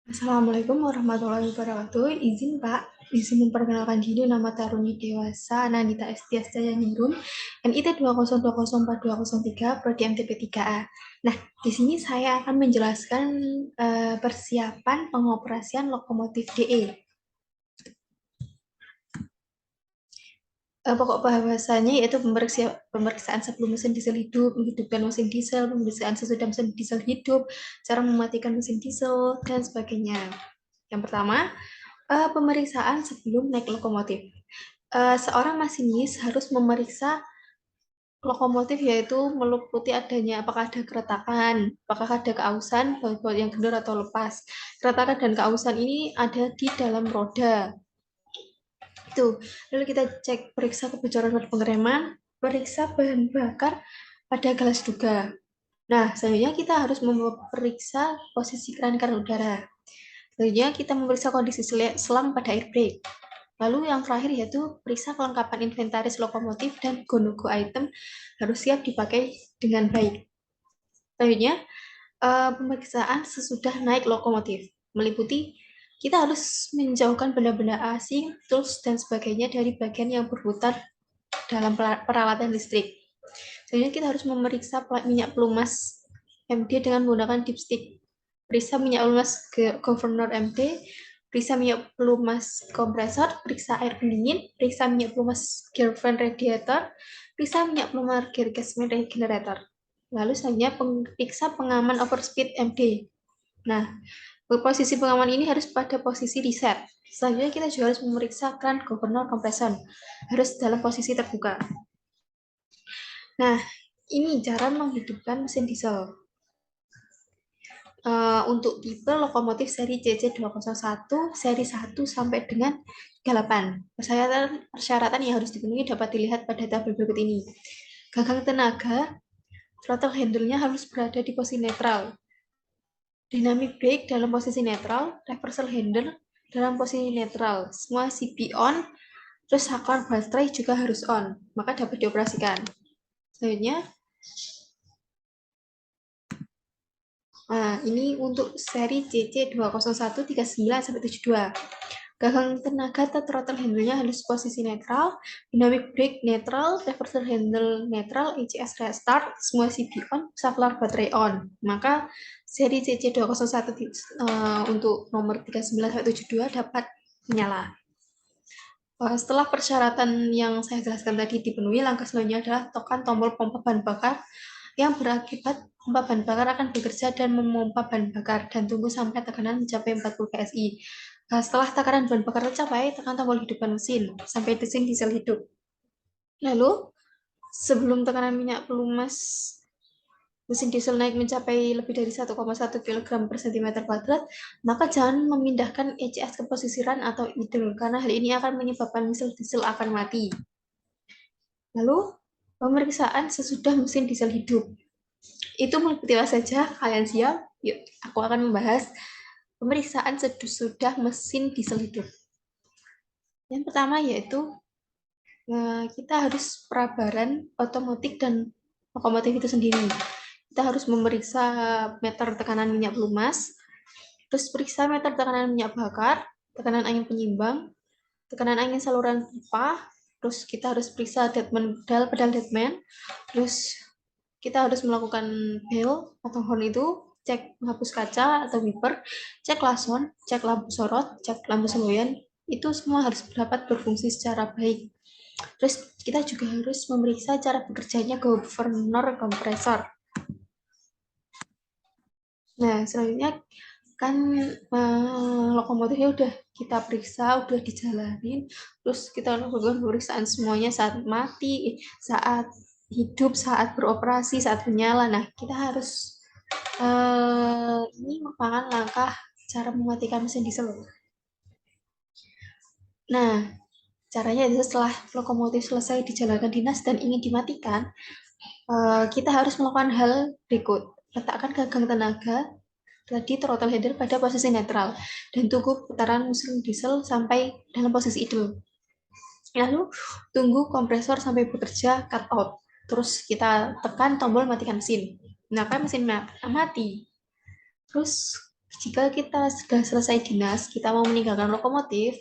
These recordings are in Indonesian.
Assalamualaikum warahmatullahi wabarakatuh. Izin Pak, izin memperkenalkan diri, nama Taruni Dewasa Nanita Estias Jayaningrum, NIT 2020423, Prodi MTP 3A. Nah, di sini saya akan menjelaskan persiapan pengoperasian lokomotif DE. Pokok bahasanya yaitu pemeriksaan sebelum mesin diesel hidup, menghidupkan mesin diesel, pemeriksaan sesudah mesin diesel hidup, cara mematikan mesin diesel, dan sebagainya. Yang pertama, pemeriksaan sebelum naik lokomotif. Seorang masinis harus memeriksa lokomotif yaitu meliputi adanya apakah ada keretakan, apakah ada keausan, baut-baut yang kendor atau lepas. Keretakan dan keausan ini ada di dalam roda. Itu. Lalu kita cek periksa kebocoran pada pengereman, periksa bahan bakar pada gelas duga. Nah, selanjutnya kita harus memeriksa posisi keran udara. Selanjutnya kita memeriksa kondisi selang pada air brake. Lalu yang terakhir yaitu periksa kelengkapan inventaris lokomotif dan go-no-go item harus siap dipakai dengan baik. Selanjutnya, pemeriksaan sesudah naik lokomotif meliputi kita harus menjauhkan benda-benda asing, tools, dan sebagainya dari bagian yang berputar dalam peralatan listrik. Selanjutnya kita harus memeriksa minyak pelumas MD dengan menggunakan dipstick. Periksa minyak pelumas governor MD, periksa minyak pelumas kompresor, periksa air pendingin, periksa minyak pelumas gear fan radiator, periksa minyak pelumas gear gasman generator. Lalu selanjutnya periksa pengaman overspeed MD. Nah, posisi pengaman ini harus pada posisi reset. Selanjutnya kita juga harus memeriksa kran governor kompresor, harus dalam posisi terbuka. Nah, ini cara menghidupkan mesin diesel. Untuk tipe lokomotif seri CC201, seri 1 sampai dengan 8. Persyaratan yang harus dipenuhi dapat dilihat pada tabel berikut ini. Gagang tenaga, throttle handle-nya harus berada di posisi netral. Dynamic brake dalam posisi netral, reversal handle dalam posisi netral. Semua CB on, terus saklar baterai juga harus on, maka dapat dioperasikan. Selanjutnya, nah, ini untuk seri CC20139-72. Gagang tenaga atau throttle handle-nya harus posisi netral, dynamic brake netral, reversal handle netral, ECS restart, semua CB on, saklar baterai on. Maka seri CC201 untuk nomor 39-72 dapat menyala. Setelah persyaratan yang saya jelaskan tadi dipenuhi, langkah selanjutnya adalah tekan tombol pompa bahan bakar yang berakibat pompa bahan bakar akan bekerja dan memompa bahan bakar dan tunggu sampai tekanan mencapai 40 psi. Setelah tekanan bahan bakar tercapai, tekan tombol hidupkan mesin sampai mesin diesel hidup. Lalu, sebelum tekanan minyak pelumas mesin diesel naik mencapai lebih dari 1,1 kg per cm kuadrat, maka jangan memindahkan ECS ke posisi run atau idle, karena hal ini akan menyebabkan mesin diesel akan mati. Lalu, pemeriksaan sesudah mesin diesel hidup. Itu meliputi apa saja? Kalian siap? Yuk, aku akan membahas pemeriksaan sesudah mesin diesel hidup. Yang pertama yaitu kita harus perabaran otomatik dan lokomotif itu sendiri. Kita harus memeriksa meter tekanan minyak pelumas, terus periksa meter tekanan minyak bakar, tekanan angin penyimbang, tekanan angin saluran pipa, terus kita harus periksa pedal deadman, terus kita harus melakukan bell atau horn itu, cek menghapus kaca atau wiper, cek lason, cek lampu sorot, cek lampu semboyan, itu semua harus dapat berfungsi secara baik. Terus kita juga harus memeriksa cara bekerjanya governor kompresor. Nah, selanjutnya kan lokomotifnya udah kita periksa, udah dijalanin, terus kita lakukan pemeriksaan semuanya saat mati, saat hidup, saat beroperasi, saat menyala. Nah, kita harus ini merupakan langkah cara mematikan mesin diesel. Nah, caranya itu setelah lokomotif selesai dijalankan dinas dan ingin dimatikan, kita harus melakukan hal berikut. Letakkan gagang tenaga tadi throttle header pada posisi netral dan tunggu putaran mesin diesel sampai dalam posisi idle. Lalu tunggu kompresor sampai bekerja cut out. Terus kita tekan tombol matikan mesin. Maka mesin mati. Terus Jika kita sudah selesai dinas, kita mau meninggalkan lokomotif,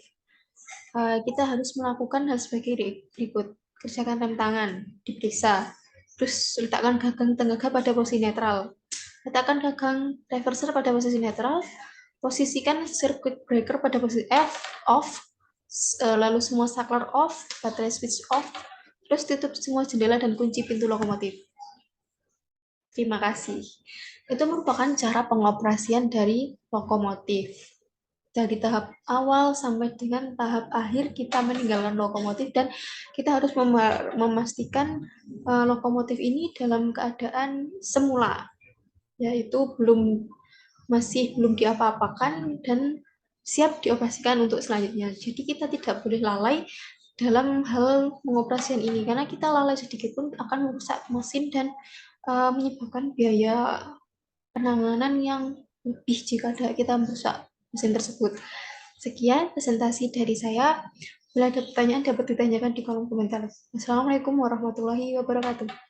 kita harus melakukan hal sebagai berikut. Kerjakan rem tangan, diperiksa. Terus letakkan gagang tenaga pada posisi netral. Letakkan gagang reverser pada posisi netral. Posisikan circuit breaker pada posisi off. Lalu semua saklar off, baterai switch off. Terus tutup semua jendela dan kunci pintu lokomotif. Terima kasih. Itu merupakan cara pengoperasian dari lokomotif. Dari tahap awal sampai dengan tahap akhir kita meninggalkan lokomotif dan kita harus memastikan lokomotif ini dalam keadaan semula, yaitu masih belum diapa-apakan dan siap dioperasikan untuk selanjutnya. Jadi kita tidak boleh lalai dalam hal pengoperasian ini karena kita lalai sedikit pun akan merusak mesin dan menyebabkan biaya penanganan yang lebih jika kita merusak mesin tersebut. Sekian presentasi dari saya. Bila ada pertanyaan dapat ditanyakan di kolom komentar. Assalamualaikum warahmatullahi wabarakatuh.